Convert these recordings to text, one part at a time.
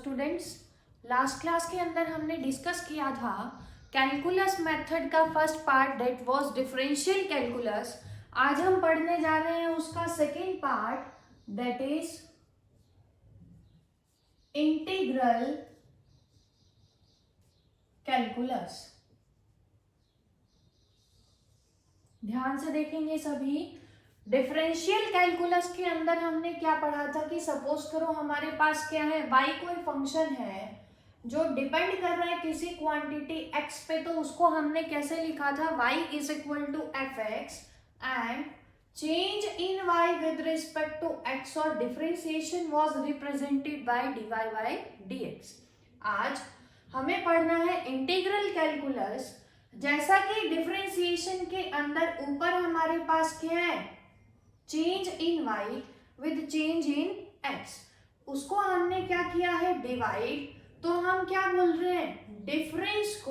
Students, last class के अंदर हमने डिस्कस किया था कैलकुलस मेथड का first part that was differential calculus. आज हम पढ़ने जा रहे हैं उसका second part that is integral calculus. ध्यान से देखेंगे सभी। डिफरेंशियल कैलकुलस के अंदर हमने क्या पढ़ा था कि सपोज करो हमारे पास क्या है, y कोई फंक्शन है जो डिपेंड कर रहा है किसी क्वांटिटी x पे, तो उसको हमने कैसे लिखा था, y is equal to f x and change in y with respect to x और differentiation was represented by dy by dx। आज हमें पढ़ना है इंटीग्रल कैलकुलस। जैसा कि डिफरेंशिएशन के अंदर ऊपर हमारे पास क्या है, change in y with change in x, उसको हमने क्या किया है, डिवाइड। तो हम क्या बोल रहे हैं, डिफरेंस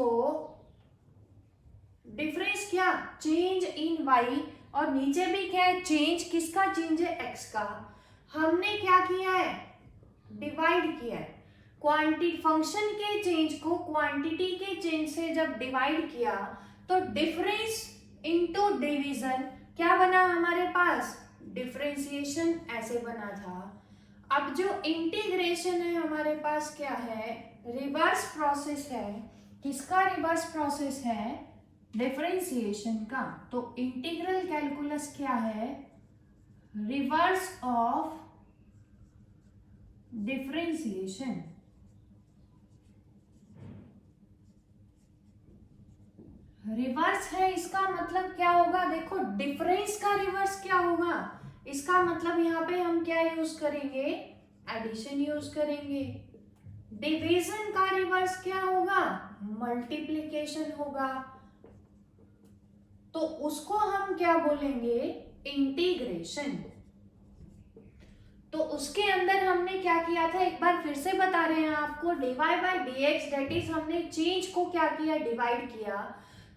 क्या, चेंज इन y, और नीचे भी क्या है, चेंज किसका, चेंज है x का। हमने क्या किया है, डिवाइड किया है। क्वांटिटी फंक्शन के चेंज को क्वांटिटी के चेंज से जब डिवाइड किया तो डिफरेंस इनटू डिवीजन क्या बना हमारे पास, डिफरेंशिएशन ऐसे बना था। अब जो इंटीग्रेशन है हमारे पास क्या है, रिवर्स प्रोसेस है। किसका रिवर्स प्रोसेस है, डिफरेंशिएशन का। तो इंटीग्रल कैलकुलस क्या है, रिवर्स ऑफ डिफरेंशिएशन। रिवर्स है, इसका मतलब क्या होगा, देखो डिफरेंस का रिवर्स क्या होगा, इसका मतलब यहाँ पे हम क्या यूज करेंगे, एडिशन यूज करेंगे। डिवीजन का रिवर्स क्या होगा, मल्टीप्लिकेशन होगा, तो उसको हम क्या बोलेंगे, इंटीग्रेशन। तो उसके अंदर हमने क्या किया था, एक बार फिर से बता रहे हैं आपको, dy by dx that is हमने चेंज को क्या किया, डिवाइड किया।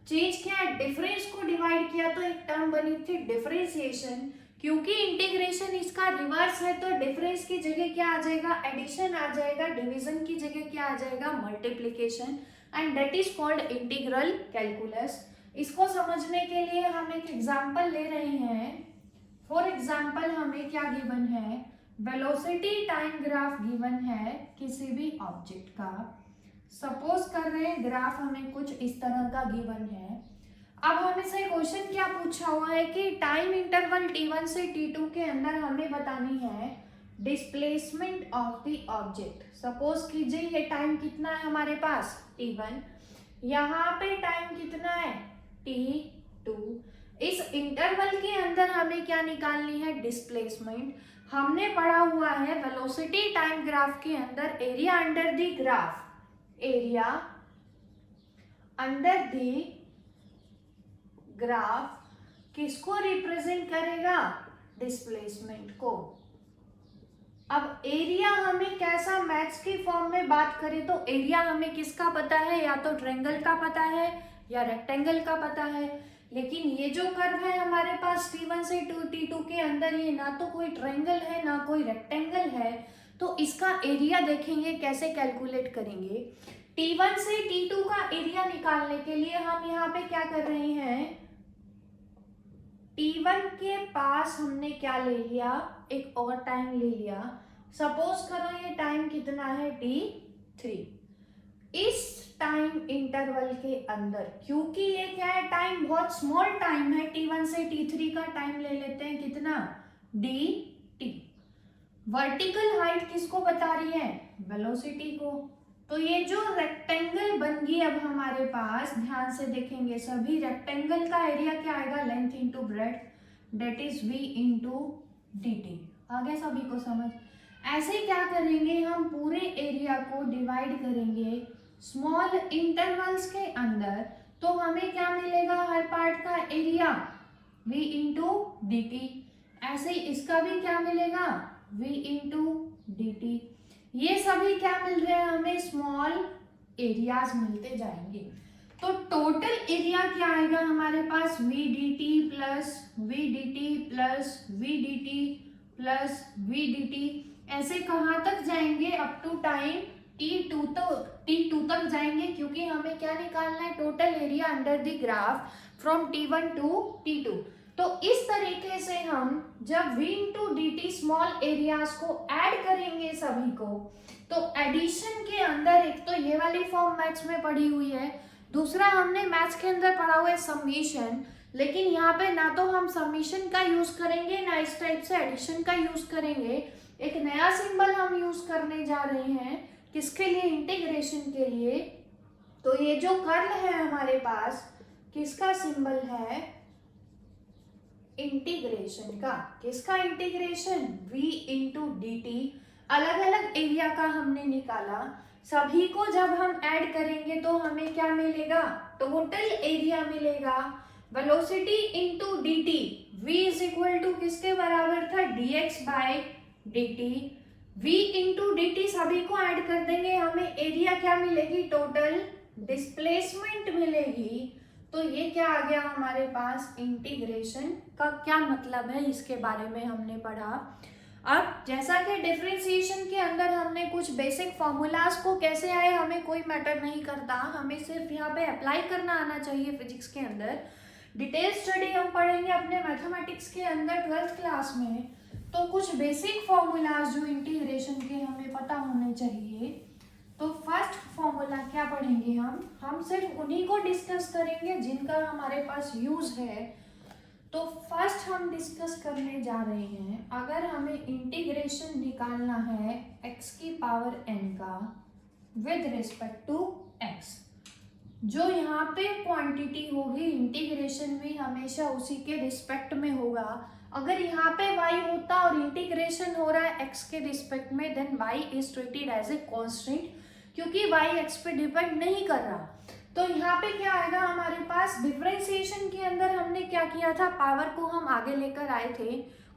चेंज क्या है, डिफरेंस को डिवाइड किया, तो एक टर्म बनी थी डिफरेंशिएशन। क्योंकि इंटीग्रेशन इसका रिवर्स है तो डिफरेंस की जगह क्या आ जाएगा, एडिशन आ जाएगा, डिवीजन की जगह क्या आ जाएगा, multiplication, and that is called integral calculus. इसको समझने के लिए हम एक एग्जांपल ले रहे हैं। फॉर एग्जांपल हमें क्या गिवन है, वेलोसिटी टाइम ग्राफ गिवन है किसी भी ऑब्जेक्ट का। सपोज कर रहे हैं ग्राफ हमें कुछ इस तरह का गिवन है। अब हमें से क्वेश्चन क्या पूछा हुआ है कि टाइम इंटरवल t1 से t2 के अंदर हमें बतानी है displacement of the object. Suppose कीजिए ये टाइम कितना है हमारे पास, t1, यहाँ पे टाइम कितना है, t2। इस इंटरवल के अंदर हमें क्या निकालनी है, डिस्प्लेसमेंट। हमने पढ़ा हुआ है वेलोसिटी टाइम ग्राफ के अंदर area under the graph, area under the graph किसको रिप्रेजेंट करेगा, डिस्प्लेसमेंट को। अब एरिया हमें कैसा, मैथ्स की फॉर्म में बात करें तो एरिया हमें किसका पता है, या तो ट्रायंगल का पता है या रेक्टेंगल का पता है। लेकिन ये जो कर्व है हमारे पास t1 से t2 के अंदर, ये ना तो कोई ट्रायंगल है ना कोई रेक्टेंगल है, तो इसका एरिया देखेंगे कैसे कैलकुलेट करेंगे। t1 से t2 का एरिया निकालने के लिए हम यहाँ पे क्या कर रहे हैं, t1 के पास हमने क्या ले लिया, एक और टाइम ले लिया। सपोज करो ये टाइम कितना है, t3। इस टाइम इंटरवल के अंदर, क्योंकि ये क्या है, टाइम बहुत स्मॉल टाइम है, t1 से t3 का टाइम ले लेते हैं कितना, dt। वर्टिकल हाइट किसको बता रही है, वेलोसिटी को। तो ये जो रेक्टेंगल बन गई अब हमारे पास, ध्यान से देखेंगे सभी, रेक्टेंगल का एरिया क्या आएगा, length into breadth that is v into dt। आगे सभी को समझ। ऐसे क्या करेंगे, हम पूरे एरिया को डिवाइड करेंगे स्मॉल इंटरवल्स के अंदर, तो हमें क्या मिलेगा, हर पार्ट का एरिया v इंटू dt। ऐसे ही इसका भी क्या मिलेगा, v इंटू dt। ये सभी क्या मिल रहे हैं हमें, स्मॉल एरियाज मिलते जाएंगे। तो टोटल एरिया क्या आएगा हमारे पास, v dt plus v dt plus v dt plus v dt। ऐसे कहाँ तक जाएंगे, अप टू टाइम T2 तक जाएंगे, क्योंकि हमें क्या निकालना है, total area under the graph from T1 to T2। तो इस तरीके से हम जब V into dt small areas को ऐड करेंगे सभी को, तो एडिशन के अंदर एक तो ये वाली फॉर्म मैथ्स में पढ़ी हुई है, दूसरा हमने मैथ्स के अंदर पढ़ा हुआ है समीशन, लेकिन यहाँ पे ना तो हम समीशन का यूज करेंगे ना इस टाइप से एडिशन का यूज करेंगे। एक नया सिंबल हम यूज करने जा रहे हैं, किसके लिए, इंटीग्रेशन के लिए। तो ये जो कर्ल है हमारे पास, किसका सिंबल है, इंटीग्रेशन का। किसका integration, v into d T. अलग अलग एरिया का हमने निकाला, सभी को जब हम ऐड करेंगे तो हमें क्या मिलेगा, टोटल एरिया मिलेगा। Velocity into d t, v is equal to किसके बराबर था, dx by dt। v into d t सभी को ऐड कर देंगे, हमें एरिया क्या मिलेगी, टोटल डिस्प्लेसमेंट मिलेगी। तो ये क्या आ गया हमारे पास, इंटीग्रेशन का क्या मतलब है इसके बारे में हमने पढ़ा। अब जैसा कि डिफरेंशिएशन के अंदर हमने कुछ बेसिक फॉर्मूलाज को कैसे आए हमें कोई मैटर नहीं करता, हमें सिर्फ यहाँ पे अप्लाई करना आना चाहिए फिजिक्स के अंदर। डिटेल स्टडी हम पढ़ेंगे अपने मैथमेटिक्स के अंदर 12th क्लास में। तो कुछ बेसिक फॉर्मूलाज जो इंटीग्रेशन के हमें पता होने चाहिए। तो फर्स्ट फॉर्मूला क्या पढ़ेंगे हम सिर्फ उन्हीं को डिस्कस करेंगे जिनका हमारे पास यूज है। तो फर्स्ट हम डिस्कस करने जा रहे हैं, अगर हमें इंटीग्रेशन निकालना है x की पावर n का विद रिस्पेक्ट टू x, जो यहाँ पे क्वांटिटी होगी इंटीग्रेशन भी हमेशा उसी के रिस्पेक्ट में होगा। अगर यहाँ पे y होता और इंटीग्रेशन हो रहा है x के रिस्पेक्ट में, then y is treated as a constant, क्योंकि y x पे डिपेंड नहीं कर रहा। तो यहाँ पे क्या आएगा हमारे पास, डिफरेंशिएशन के अंदर हमने क्या किया था, पावर को हम आगे लेकर आए थे,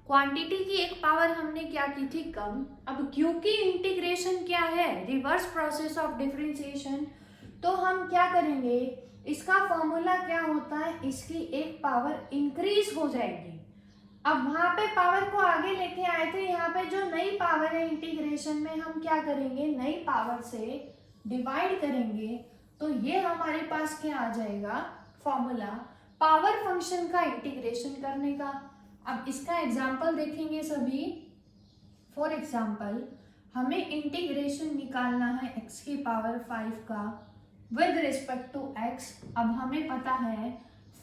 क्वांटिटी की एक पावर हमने क्या की थी, कम। अब क्योंकि इंटीग्रेशन क्या है, रिवर्स प्रोसेस ऑफ डिफरेंशिएशन, तो हम क्या करेंगे, इसका फॉर्मूला क्या होता है, इसकी एक पावर इंक्रीज हो जाएगी। अब वहां पे पावर को आगे लेके आए थे, यहाँ पे जो नई पावर है इंटीग्रेशन में हम क्या करेंगे, नई पावर से डिवाइड करेंगे। तो ये हमारे पास क्या आ जाएगा, फॉर्मूला पावर फंक्शन का इंटीग्रेशन करने का। अब इसका एग्जांपल देखेंगे सभी। फॉर एग्जांपल हमें इंटीग्रेशन निकालना है x की पावर 5 का विद रिस्पेक्ट टू x। अब हमें पता है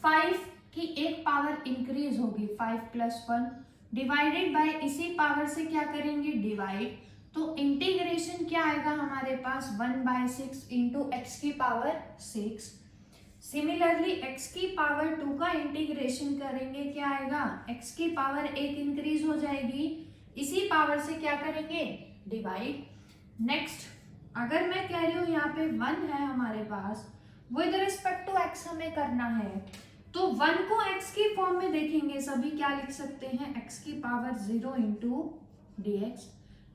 5 की एक पावर इंक्रीज होगी, 5 प्लस 1 डिवाइडेड बाय इसी पावर से क्या करेंगे, डिवाइड। तो इंटीग्रेशन क्या आएगा हमारे पास, 1/6 इंटू एक्स की पावर 6। सिमिलरली x की पावर 2 का इंटीग्रेशन करेंगे, क्या आएगा, x की पावर 1 इंक्रीज हो जाएगी, इसी पावर से क्या करेंगे, डिवाइड। नेक्स्ट अगर मैं कह रही हूँ यहाँ पे 1 है हमारे पास, विद रिस्पेक्ट टू x हमें करना है, तो 1 को x की फॉर्म में देखेंगे सभी, क्या लिख सकते हैं, x की पावर 0 इंटू dx।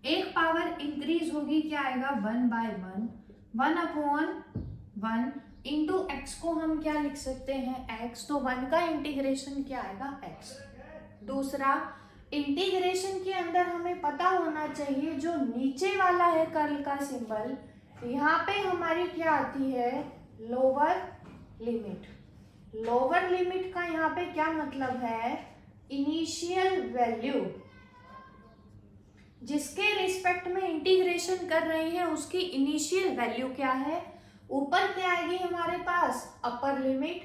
एक पावर इंक्रीज होगी, क्या आएगा, 1/1, 1/1 इंटू एक्स को हम क्या लिख सकते हैं, x। तो 1 का इंटीग्रेशन क्या आएगा, x। दूसरा इंटीग्रेशन के अंदर हमें पता होना चाहिए, जो नीचे वाला है कर्ल का सिंबल, यहाँ पे हमारी क्या आती है, लोअर लिमिट। लोअर लिमिट का यहाँ पे क्या मतलब है, इनिशियल वैल्यू, जिसके रिस्पेक्ट में इंटीग्रेशन कर रहे हैं उसकी इनिशियल वैल्यू क्या है। ऊपर क्या आएगी हमारे पास, अपर लिमिट,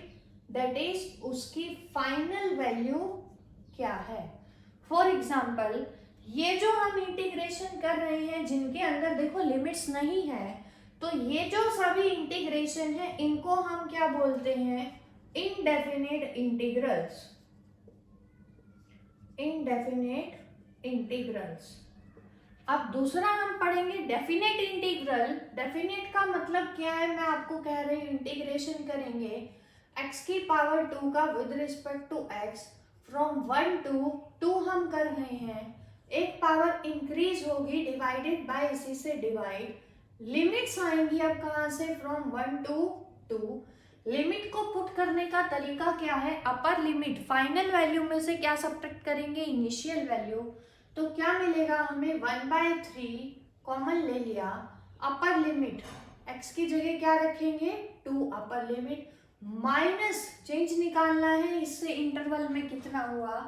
दैट इज उसकी फाइनल वैल्यू क्या है। फॉर एग्जाम्पल ये जो हम इंटीग्रेशन कर रहे हैं जिनके अंदर देखो लिमिट्स नहीं है, तो ये जो सभी इंटीग्रेशन है इनको हम क्या बोलते हैं, इनडेफिनेट इंटीग्रल्स। Indefinite integrals. अब दूसरा हम पढ़ेंगे डेफिनेट इंटीग्रल। डेफिनेट का मतलब क्या है, मैं आपको कह रही हूँ, इंटीग्रेशन करेंगे x की पावर 2 का with respect to x from 1 to 2 हम कर रहे हैं, एक पावर इंक्रीज होगी डिवाइडेड बाय इसी से डिवाइड। लिमिट्स आएंगी अब कहाँ से, फ्रॉम 1 टू 2। लिमिट को पुट करने का तरीका क्या है, अपर लिमिट फाइनल वैल्यू में से क्या सब्ट्रैक्ट करेंगे, इनिशियल वैल्यू। तो क्या मिलेगा हमें, 1/3 कॉमन ले लिया, अपर लिमिट x की जगह क्या रखेंगे 2 अपर लिमिट, माइनस चेंज निकालना है इससे इंटरवल में कितना हुआ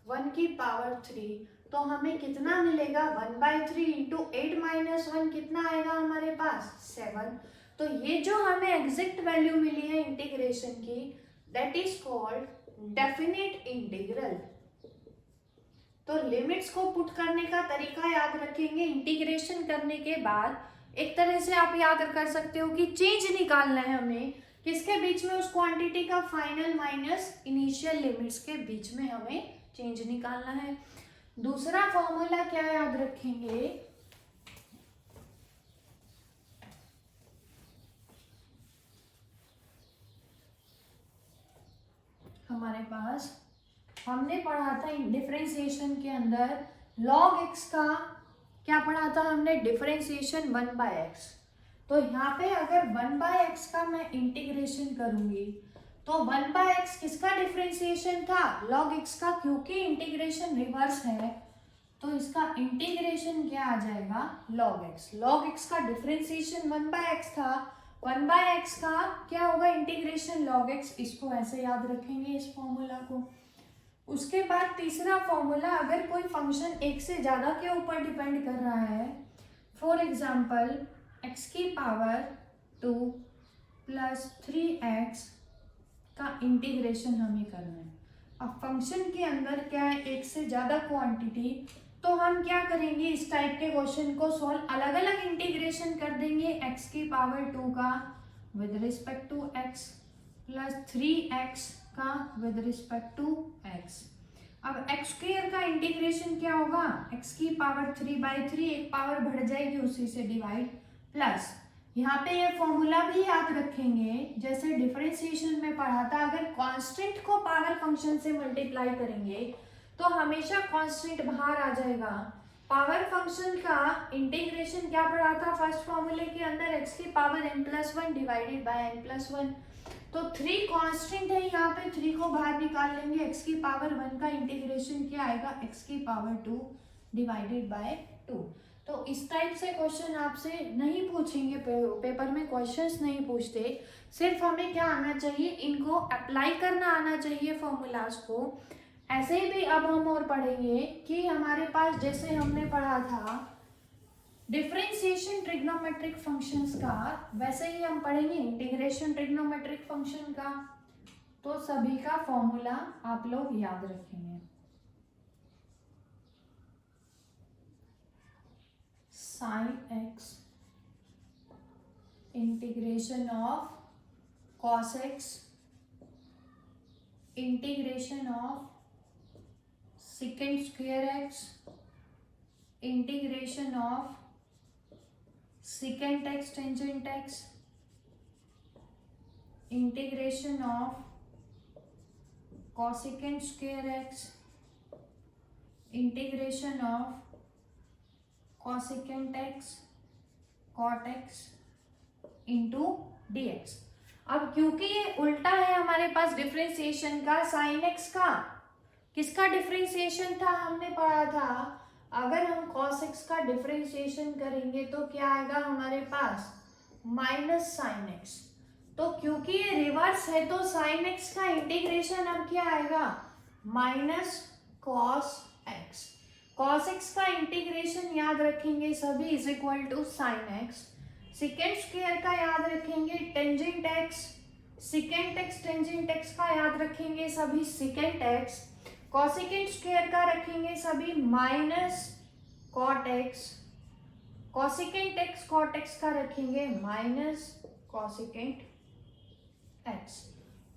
1 की पावर 3, तो हमें कितना मिलेगा 1/3 इंटू 8 माइनस 1 कितना आएगा हमारे पास 7। तो ये जो हमें एग्जैक्ट वैल्यू मिली है इंटीग्रेशन की that is called definite integral. तो लिमिट्स को पुट करने का तरीका याद रखेंगे। इंटीग्रेशन करने के बाद एक तरह से आप याद कर सकते हो कि चेंज निकालना है हमें किसके बीच में, उस क्वांटिटी का फाइनल माइनस इनिशियल लिमिट्स के बीच में हमें चेंज निकालना है। दूसरा फॉर्मूला क्या याद रखेंगे, हमारे पास हमने पढ़ा था डिफरेंशिएशन के अंदर log x का क्या पढ़ा था हमने, डिफरेंशिएशन 1/x। तो यहाँ पे अगर 1/x का मैं इंटीग्रेशन करूंगी तो 1/x किसका डिफरेंशिएशन था, log x का, क्योंकि इंटीग्रेशन रिवर्स है तो इसका इंटीग्रेशन क्या आ जाएगा log x। log x का डिफरेंशिएशन 1/x था, 1/x का क्या होगा इंटीग्रेशन log x, इसको ऐसे याद रखेंगे इस फॉर्मूला को। उसके बाद तीसरा फॉर्मूला, अगर कोई फंक्शन एक से ज्यादा के ऊपर डिपेंड कर रहा है, फॉर एग्जाम्पल x की पावर 2 प्लस 3x का इंटीग्रेशन हमें करना है। अब फंक्शन के अंदर क्या है एक से ज्यादा क्वांटिटी, तो हम क्या करेंगे इस टाइप के क्वेश्चन को सॉल्व, अलग अलग इंटीग्रेशन कर देंगे x की पावर 2 का with respect to x plus 3x का विद रिस्पेक्ट टू x। अब x स्क्वायर का इंटीग्रेशन क्या होगा, x की पावर 3/3 एक पावर बढ़ जाएगी उसी से डिवाइड, प्लस यहाँ पे ये फॉर्मूला भी याद रखेंगे जैसे डिफरेंशिएशन में पढ़ा था, अगर कांस्टेंट को पावर फंक्शन से मल्टीप्लाई करेंगे तो हमेशा कांस्टेंट बाहर आ जाएगा। पावर फंक्शन का इंटीग्रेशन क्या पढ़ा था फर्स्ट फॉर्मूले के अंदर, x की power n+1 divided by n+1। तो 3 कांस्टेंट है, यहाँ पे 3 को बाहर निकाल लेंगे, x की पावर 1 का इंटीग्रेशन क्या आएगा x की पावर 2 डिवाइडेड बाय 2। तो इस टाइप से क्वेश्चन आपसे नहीं पूछेंगे, पेपर में क्वेश्चंस नहीं पूछते, सिर्फ हमें क्या आना चाहिए, इनको अप्लाई करना आना चाहिए फॉर्मूलाज को। ऐसे भी अब हम और पढ़ेंगे कि हमारे पास जैसे हमने पढ़ा था डिफरेंशिएशन ट्रिग्नोमेट्रिक फंक्शंस का, वैसे ही हम पढ़ेंगे इंटीग्रेशन ट्रिग्नोमेट्रिक फंक्शन का। तो सभी का फॉर्मूला आप लोग याद रखेंगे। sin x integration of cos x integration of secant square x integration of secant x tangent x integration of cosecant square x integration of cosecant x cot x into dx। अब क्योंकि ये उल्टा है हमारे पास डिफरेंशिएशन का, sin x का किसका differentiation था हमने पढ़ा था, अगर हम cos x का डिफरेंशिएशन करेंगे तो क्या आएगा हमारे पास माइनस sin x। तो क्योंकि ये रिवर्स है तो sin x का इंटीग्रेशन अब क्या आएगा minus cos x। cos x का इंटीग्रेशन याद रखेंगे सभी is equal to sin x। secant square का याद रखेंगे tangent x, secant x tangent x का याद रखेंगे सभी secant x। cosecant स्क्वायर का रखेंगे सभी minus cot x, cosecant x cot x का रखेंगे माइनस cosecant x।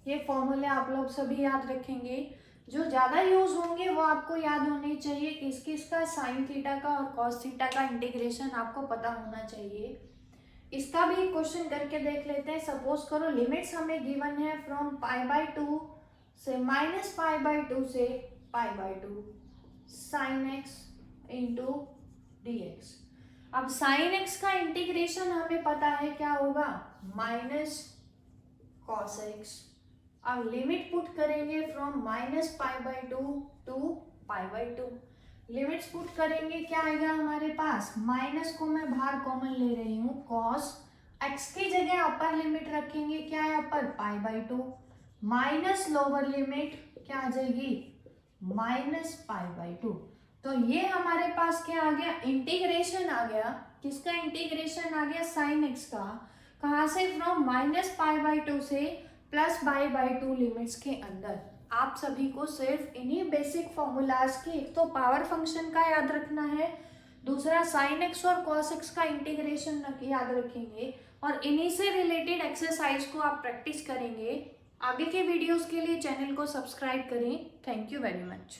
ये फॉर्मूले आप लोग सभी याद रखेंगे, जो ज्यादा यूज होंगे वो आपको याद होने चाहिए, किस किस का साइन थीटा का और कॉस थीटा का इंटीग्रेशन आपको पता होना चाहिए। इसका भी क्वेश्चन करके देख लेते हैं। सपोज करो लिमिट्स हमें गिवन है फ्रॉम π/2 से -π/2 से π/2 sin x इंटू dx। अब sin x का इंटीग्रेशन हमें पता है क्या होगा माइनस cos x। अब लिमिट पुट करेंगे फ्रॉम -π/2 टू π/2, लिमिट्स पुट करेंगे, क्या आएगा हमारे पास, माइनस को मैं बाहर कॉमन ले रही हूँ, कॉस एक्स की जगह अपर लिमिट रखेंगे, क्या है अपर, π/2 माइनस लोअर लिमिट क्या आ जाएगी, -π/2। तो ये हमारे पास क्या आ गया, इंटीग्रेशन आ गया, किसका इंटीग्रेशन आ गया, साइन एक्स का, कहाँ से, फ्रॉम -π/2 से +π/2 लिमिट्स के अंदर। आप सभी को सिर्फ इन्हीं बेसिक फॉर्मूलाज की, एक तो पावर फंक्शन का याद रखना है, दूसरा साइन एक्स और कॉस एक्स का इंटीग्रेशन याद रखेंगे, और इन्हीं से रिलेटेड एक्सरसाइज को आप प्रैक्टिस करेंगे। आगे के वीडियोस के लिए चैनल को सब्सक्राइब करें। Thank you very much.